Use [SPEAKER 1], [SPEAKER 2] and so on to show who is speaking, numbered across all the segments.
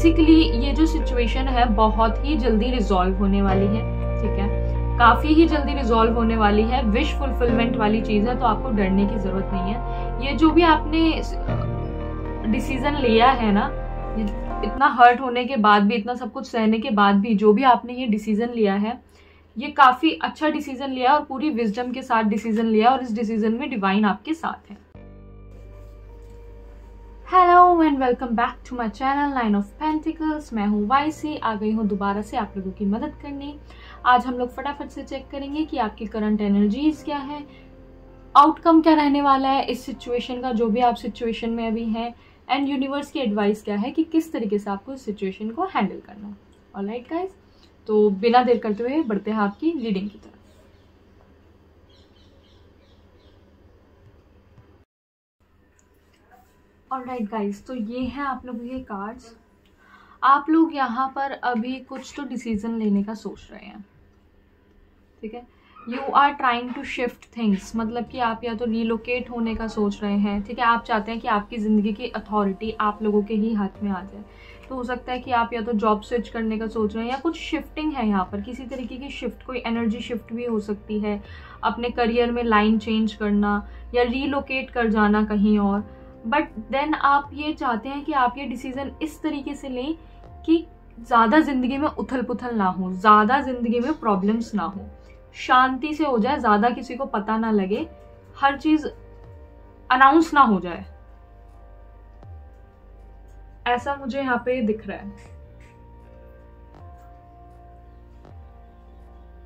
[SPEAKER 1] Basically ये जो situation है बहुत ही जल्दी रिजॉल्व होने वाली है, ठीक है, काफी ही जल्दी रिजॉल्व होने वाली है। विश फुलफिलमेंट वाली चीज है, तो आपको डरने की जरूरत नहीं है। ये जो भी आपने डिसीजन लिया है ना, इतना हर्ट होने के बाद भी, इतना सब कुछ सहने के बाद भी, जो भी आपने ये डिसीजन लिया है, ये काफी अच्छा डिसीजन लिया है और पूरी विजडम के साथ डिसीजन लिया, और इस डिसीजन में डिवाइन आपके साथ है। Hello and welcome back to my channel 9 of pentacles. मैं हूँ वाईसी, आ गई हूँ दोबारा से आप लोगों की मदद करने। आज हम लोग फटाफट से चेक करेंगे कि आपकी करंट एनर्जीज क्या है, आउटकम क्या रहने वाला है इस सिचुएशन का, जो भी आप सिचुएशन में अभी हैं, एंड यूनिवर्स की एडवाइस क्या है कि किस तरीके से आपको इस सिचुएशन को हैंडल करना है। ऑलराइट गाइस, तो बिना देर करते हुए बढ़ते हैं आपकी रीडिंग की तरफ। ऑलराइट गाइस, तो ये हैं आप लोगों के कार्ड्स। आप लोग यहाँ पर अभी कुछ तो डिसीजन लेने का सोच रहे हैं, ठीक है। You are trying to shift things, मतलब कि आप या तो रीलोकेट होने का सोच रहे हैं, ठीक है। आप चाहते हैं कि आपकी ज़िंदगी की अथॉरिटी आप लोगों के ही हाथ में आ जाए। तो हो सकता है कि आप या तो जॉब स्विच करने का सोच रहे हैं, या कुछ शिफ्टिंग है यहाँ पर, किसी तरीके की शिफ्ट, कोई एनर्जी शिफ्ट भी हो सकती है, अपने करियर में लाइन चेंज करना या रीलोकेट कर जाना कहीं और। बट देन आप ये चाहते हैं कि आप ये डिसीजन इस तरीके से लें कि ज़्यादा ज़िंदगी में उथल पुथल ना हो, ज़्यादा ज़िंदगी में प्रॉब्लम्स ना हो, शांति से हो जाए, ज़्यादा किसी को पता ना लगे, हर चीज़ अनाउंस ना हो जाए, ऐसा मुझे यहाँ पे दिख रहा है।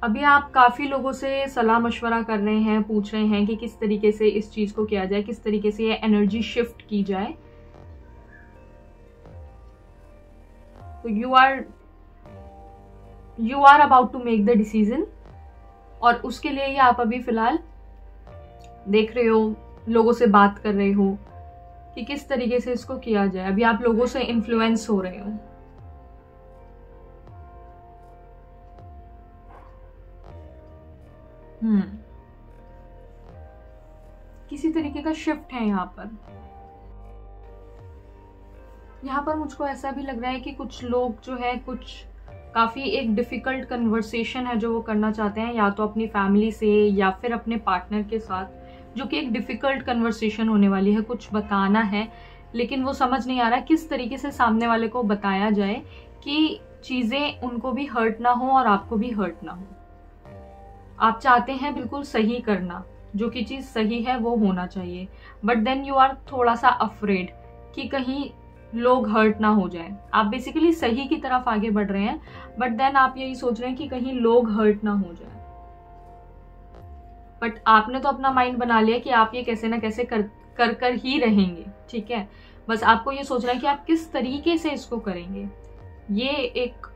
[SPEAKER 1] अभी आप काफ़ी लोगों से सलाह मशवरा कर रहे हैं, पूछ रहे हैं कि किस तरीके से इस चीज़ को किया जाए, किस तरीके से ये एनर्जी शिफ्ट की जाए। तो you are about to make the decision, और उसके लिए ही आप अभी फिलहाल देख रहे हो, लोगों से बात कर रहे हो कि किस तरीके से इसको किया जाए। अभी आप लोगों से इन्फ्लुएंस हो रहे हो। किसी तरीके का शिफ्ट है यहाँ पर। यहाँ पर मुझको ऐसा भी लग रहा है कि कुछ लोग जो है, कुछ काफ़ी एक डिफ़िकल्ट कन्वर्सेशन है जो वो करना चाहते हैं, या तो अपनी फैमिली से या फिर अपने पार्टनर के साथ, जो कि एक डिफ़िकल्ट कन्वर्सेशन होने वाली है। कुछ बताना है, लेकिन वो समझ नहीं आ रहा किस तरीके से सामने वाले को बताया जाए कि चीज़ें उनको भी हर्ट ना हो और आपको भी हर्ट ना हो। आप चाहते हैं बिल्कुल सही करना, जो कि चीज़ सही है वो होना चाहिए, बट देन यू आर थोड़ा सा अफ्रेड कि कहीं लोग हर्ट ना हो जाए। आप बेसिकली सही की तरफ आगे बढ़ रहे हैं, बट देन आप यही सोच रहे हैं कि कहीं लोग हर्ट ना हो जाए। बट आपने तो अपना माइंड बना लिया कि आप ये कैसे ना कैसे कर ही रहेंगे, ठीक है। बस आपको ये सोचना है कि आप किस तरीके से इसको करेंगे। ये एक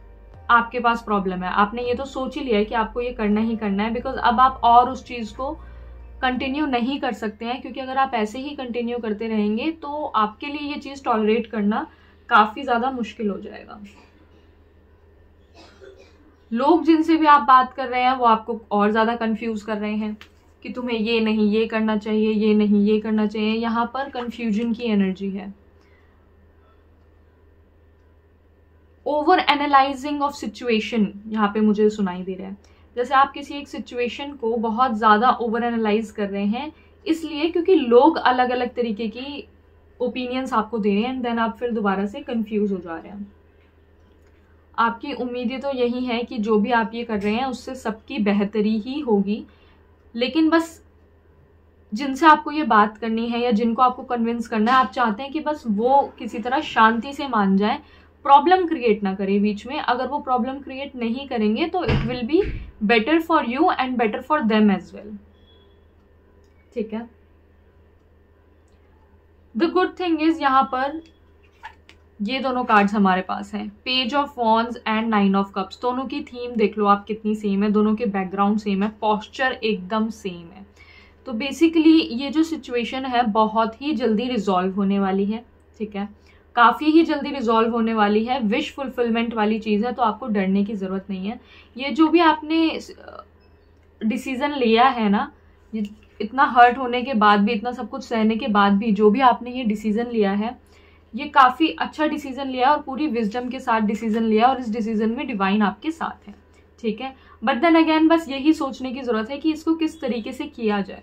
[SPEAKER 1] आपके पास प्रॉब्लम है। आपने ये तो सोच ही लिया है कि आपको ये करना ही करना है, बिकॉज अब आप और उस चीज़ को कंटिन्यू नहीं कर सकते हैं, क्योंकि अगर आप ऐसे ही कंटिन्यू करते रहेंगे तो आपके लिए ये चीज़ टॉलरेट करना काफ़ी ज़्यादा मुश्किल हो जाएगा। लोग जिनसे भी आप बात कर रहे हैं वो आपको और ज़्यादा कंफ्यूज कर रहे हैं कि तुम्हें ये नहीं ये करना चाहिए, ये नहीं ये करना चाहिए। यहाँ पर कंफ्यूजन की एनर्जी है। ओवर एनालाइजिंग ऑफ सिचुएशन यहाँ पे मुझे सुनाई दे रहा है, जैसे आप किसी एक सिचुएशन को बहुत ज़्यादा ओवर एनालाइज कर रहे हैं, इसलिए क्योंकि लोग अलग अलग तरीके की ओपिनियंस आपको दे रहे हैं, एंड देन आप फिर दोबारा से कंफ्यूज हो जा रहे हैं। आपकी उम्मीदें तो यही है कि जो भी आप ये कर रहे हैं उससे सबकी बेहतरी ही होगी, लेकिन बस जिनसे आपको ये बात करनी है या जिनको आपको कन्विंस करना है, आप चाहते हैं कि बस वो किसी तरह शांति से मान जाए, प्रॉब्लम क्रिएट ना करें बीच में। अगर वो प्रॉब्लम क्रिएट नहीं करेंगे तो it will be better for you and better for them as well, ठीक है। द गुड थिंग इज यहाँ पर ये दोनों कार्ड्स हमारे पास हैं, page of wands and 9 of cups. दोनों की थीम देख लो आप कितनी सेम है, दोनों के बैकग्राउंड सेम है, पॉस्चर एकदम सेम है। तो बेसिकली ये जो सिचुएशन है बहुत ही जल्दी रिजॉल्व होने वाली है, ठीक है, काफ़ी ही जल्दी रिजॉल्व होने वाली है। विश फुलफिलमेंट वाली चीज़ है, तो आपको डरने की ज़रूरत नहीं है। ये जो भी आपने डिसीज़न लिया है ना, इतना हर्ट होने के बाद भी, इतना सब कुछ सहने के बाद भी, जो भी आपने ये डिसीज़न लिया है, ये काफी अच्छा डिसीजन लिया और पूरी विजडम के साथ डिसीजन लिया और इस डिसीजन में डिवाइन आपके साथ है, ठीक है। बट देन अगेन बस यही सोचने की जरूरत है कि इसको किस तरीके से किया जाए,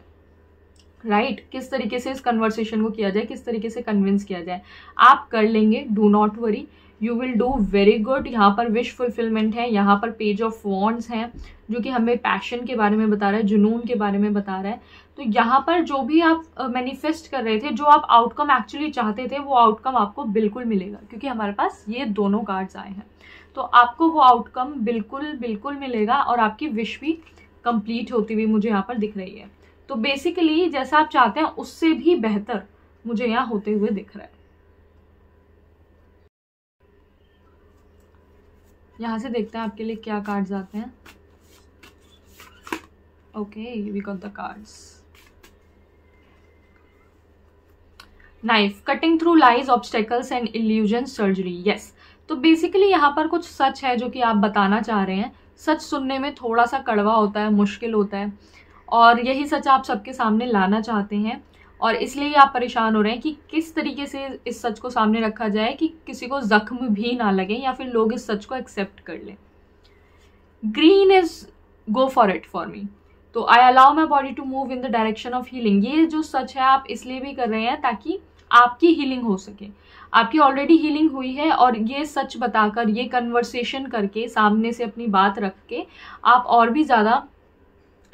[SPEAKER 1] राइट, किस तरीके से इस कन्वर्सेशन को किया जाए, किस तरीके से कन्विंस किया जाए। आप कर लेंगे, do not worry, you will do very good. यहाँ पर विश फुलफिलमेंट है, यहाँ पर पेज ऑफ वॉन्ड्स हैं जो कि हमें पैशन के बारे में बता रहा है, जुनून के बारे में बता रहा है। तो यहाँ पर जो भी आप मैनिफेस्ट कर रहे थे, जो आप आउटकम एक्चुअली चाहते थे, वो आउटकम आपको बिल्कुल मिलेगा, क्योंकि हमारे पास ये दोनों कार्ड्स आए हैं। तो आपको वो आउटकम बिल्कुल बिल्कुल मिलेगा और आपकी विश भी कंप्लीट होती हुई मुझे यहाँ पर दिख रही है। तो बेसिकली जैसा आप चाहते हैं उससे भी बेहतर मुझे यहाँ होते हुए दिख रहा है। यहाँ से देखते हैं आपके लिए क्या कार्ड्स आते हैं। Okay, we got the cards. Knife, cutting through lies, obstacles and illusion, surgery. Yes, तो बेसिकली यहाँ पर कुछ सच है जो कि आप बताना चाह रहे हैं। सच सुनने में थोड़ा सा कड़वा होता है, मुश्किल होता है, और यही सच आप सबके सामने लाना चाहते हैं, और इसलिए आप परेशान हो रहे हैं कि किस तरीके से इस सच को सामने रखा जाए कि किसी को जख्म भी ना लगे या फिर लोग इस सच को एक्सेप्ट कर लें। Green is go for it for me. तो I allow my body to move in the direction of healing. ये जो सच है आप इसलिए भी कर रहे हैं ताकि आपकी हीलिंग हो सके। आपकी ऑलरेडी हीलिंग हुई है, और ये सच बताकर, ये कन्वर्सेशन करके, सामने से अपनी बात रख के आप और भी ज़्यादा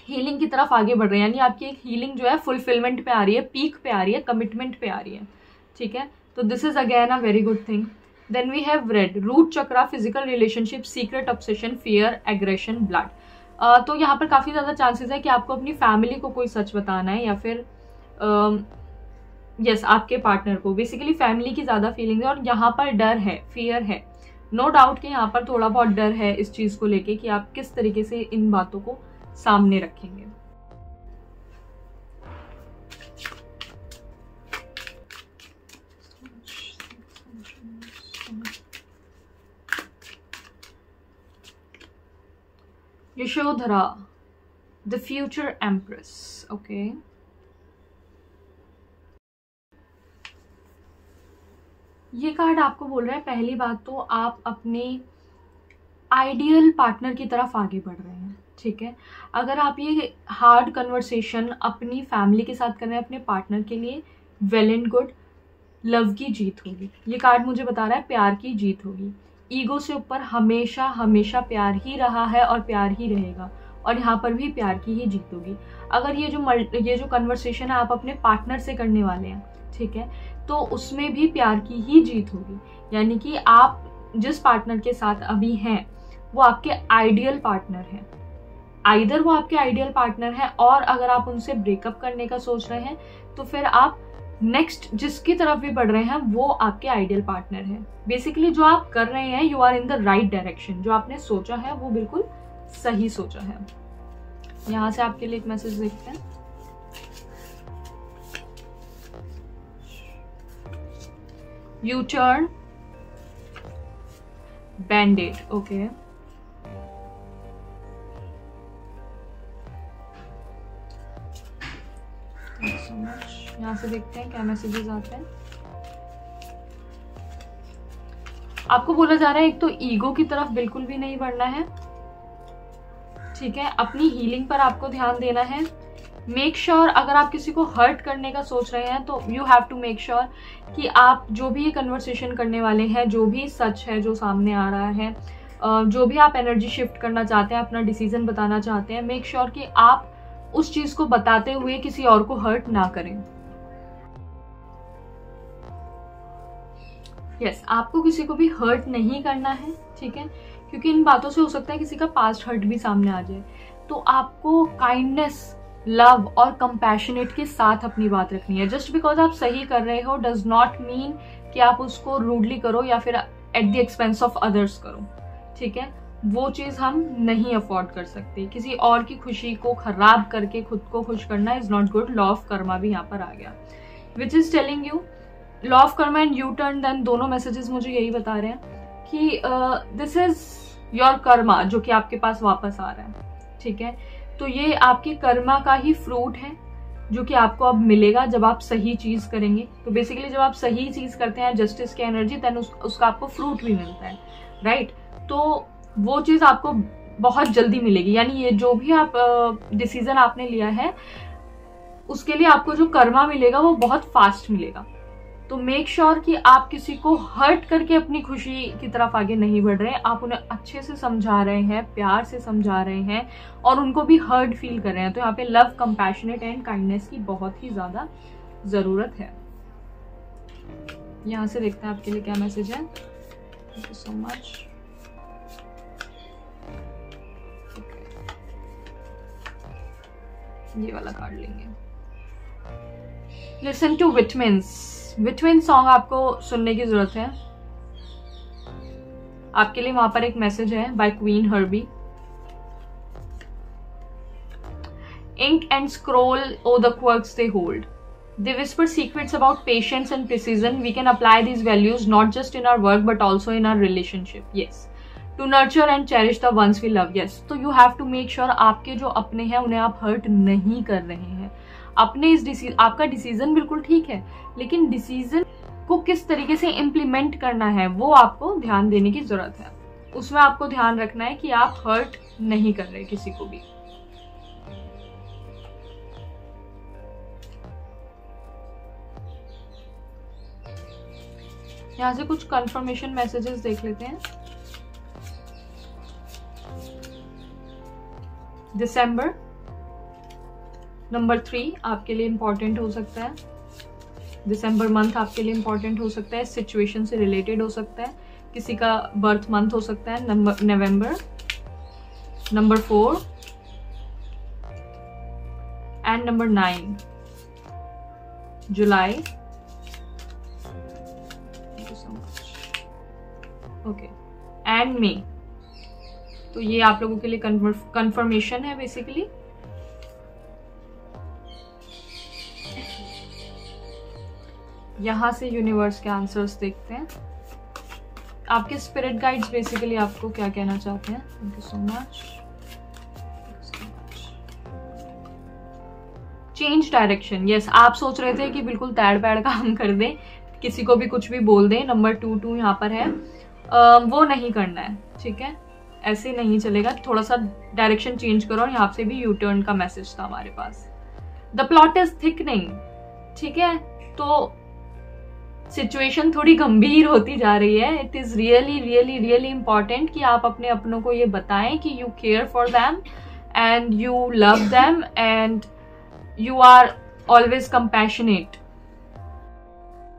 [SPEAKER 1] हीलिंग की तरफ आगे बढ़ रहे हैं। यानी आपकी एक हीलिंग जो है फुलफिलमेंट पे आ रही है, पीक पे आ रही है, कमिटमेंट पे आ रही है, ठीक है। तो this is again a very good thing. Then we have red, root chakra, physical relationship, secret obsession, fear, aggression, blood. तो यहाँ पर काफ़ी ज़्यादा चांसेस है कि आपको अपनी फैमिली को कोई सच बताना है, या फिर यस आपके पार्टनर को। बेसिकली फैमिली की ज़्यादा फीलिंग है, और यहाँ पर डर है, फियर है, नो डाउट कि यहाँ पर थोड़ा बहुत डर है इस चीज़ को लेके कि आप किस तरीके से इन बातों को सामने रखेंगे। Yashodhara, the future empress. Okay, ये कार्ड आपको बोल रहा है, पहली बात तो आप अपने आइडियल पार्टनर की तरफ आगे बढ़ रहे हैं, ठीक है। अगर आप ये हार्ड कन्वर्सेशन अपनी फैमिली के साथ कर रहे हैं, अपने पार्टनर के लिए, वेल एंड गुड, लव की जीत होगी। ये कार्ड मुझे बता रहा है प्यार की जीत होगी। ईगो से ऊपर हमेशा हमेशा प्यार ही रहा है और प्यार ही रहेगा, और यहाँ पर भी प्यार की ही जीत होगी। अगर ये जो कन्वर्सेशन है आप अपने पार्टनर से करने वाले हैं, ठीक है, तो उसमें भी प्यार की ही जीत होगी। यानी कि आप जिस पार्टनर के साथ अभी हैं वो आपके आइडियल पार्टनर हैं, आइदर वो आपके आइडियल पार्टनर है, और अगर आप उनसे ब्रेकअप करने का सोच रहे हैं तो फिर आप नेक्स्ट जिसकी तरफ भी बढ़ रहे हैं वो आपके आइडियल पार्टनर है। बेसिकली जो आप कर रहे हैं, you are in the right direction. जो आपने सोचा है वो बिल्कुल सही सोचा है। यहां से आपके लिए एक मैसेज देखते हैं। U turn, बैंडेड। ओके, यहाँ से देखते हैं क्या मैसेजेस आते हैं। आपको बोला जा रहा है एक तो ईगो की तरफ बिल्कुल भी नहीं बढ़ना है, ठीक है, अपनी हीलिंग पर आपको ध्यान देना है। मेक श्योर अगर आप किसी को हर्ट करने का सोच रहे हैं तो you have to make sure कि आप जो भी ये कन्वर्सेशन करने वाले हैं, जो भी सच है जो सामने आ रहा है, जो भी आप एनर्जी शिफ्ट करना चाहते हैं, अपना डिसीजन बताना चाहते हैं, मेक श्योर कि आप उस चीज को बताते हुए किसी और को हर्ट ना करें। यस, आपको किसी को भी हर्ट नहीं करना है, ठीक है, क्योंकि इन बातों से हो सकता है किसी का पास्ट हर्ट भी सामने आ जाए। तो आपको काइंडनेस, लव और कंपैशनेट के साथ अपनी बात रखनी है। जस्ट बिकॉज आप सही कर रहे हो डज नॉट मीन कि आप उसको रूडली करो या फिर at the expense of others करो, ठीक है। वो चीज हम नहीं अफोर्ड कर सकते। किसी और की खुशी को खराब करके खुद को खुश करना is not good. Law of karma भी यहाँ पर आ गया, which is telling you law of karma and you turn. Then दोनों मैसेजेस मुझे यही बता रहे हैं कि दिस इज योर कर्मा जो कि आपके पास वापस आ रहा है, ठीक है। तो ये आपके कर्मा का ही फ्रूट है। जो कि आपको अब मिलेगा जब आप सही चीज करेंगे। तो बेसिकली जब आप सही चीज करते हैं जस्टिस की एनर्जी, देन उसका आपको फ्रूट भी मिलता है, राइट। तो वो चीज आपको बहुत जल्दी मिलेगी, यानी ये जो भी आप डिसीजन आपने लिया है उसके लिए आपको जो कर्मा मिलेगा वो बहुत फास्ट मिलेगा। तो मेक श्योर कि आप किसी को हर्ट करके अपनी खुशी की तरफ आगे नहीं बढ़ रहे हैं, आप उन्हें अच्छे से समझा रहे हैं, प्यार से समझा रहे हैं और उनको भी हर्ट फील कर रहे हैं। तो यहाँ पे लव, कंपैशनेट एंड काइंडनेस की बहुत ही ज्यादा जरूरत है। यहाँ से देखते हैं आपके लिए क्या मैसेज है। Thank you so much. ये वाला कार्ड लेंगे। Listen to vitamins. Vitamin song आपको सुनने की जरूरत है। आपके लिए वहां पर एक मैसेज है by queen Herbie. Ink and scroll o the quirks they hold, they whisper secrets about patience and precision. We can apply these values not just in our work but also in our relationship. Yes, to nurture and cherish the ones we love. Yes, तो you have to make sure आपके जो अपने हैं उन्हें आप hurt नहीं कर रहे हैं। अपने आपका डिसीजन बिल्कुल ठीक है, लेकिन डिसीजन को किस तरीके से इम्प्लीमेंट करना है वो आपको ध्यान देने की जरूरत है। उसमें आपको ध्यान रखना है कि आप हर्ट नहीं कर रहे किसी को भी। यहां से कुछ कंफर्मेशन मैसेजेस देख लेते हैं। दिसंबर नंबर 3 आपके लिए इंपॉर्टेंट हो सकता है। दिसंबर मंथ आपके लिए इंपॉर्टेंट हो सकता है, सिचुएशन से रिलेटेड हो सकता है, किसी का बर्थ मंथ हो सकता है। November, number 4 and number 9 July. Okay, and May. तो ये आप लोगों के लिए कंफर्मेशन है बेसिकली। यहां से यूनिवर्स के आंसर्स देखते हैं। आपके स्पिरिट गाइड्स बेसिकली आपको क्या कहना चाहते हैं। Thank you so much. Change direction. Yes, आप सोच रहे थे कि बिल्कुल तैड़ पैड़ काम कर दें, किसी को भी कुछ भी बोल दें। नंबर 2 यहाँ पर है, वो नहीं करना है, ठीक है, ऐसे नहीं चलेगा। थोड़ा सा डायरेक्शन चेंज करो। और यहाँ से भी यू टर्न का मैसेज था हमारे पास। द प्लॉट इज थिकनिंग, ठीक है। तो सिचुएशन थोड़ी गंभीर होती जा रही है। It is really really really important कि आप अपने अपनों को ये बताएं कि you care for them and you love them and you are always compassionate.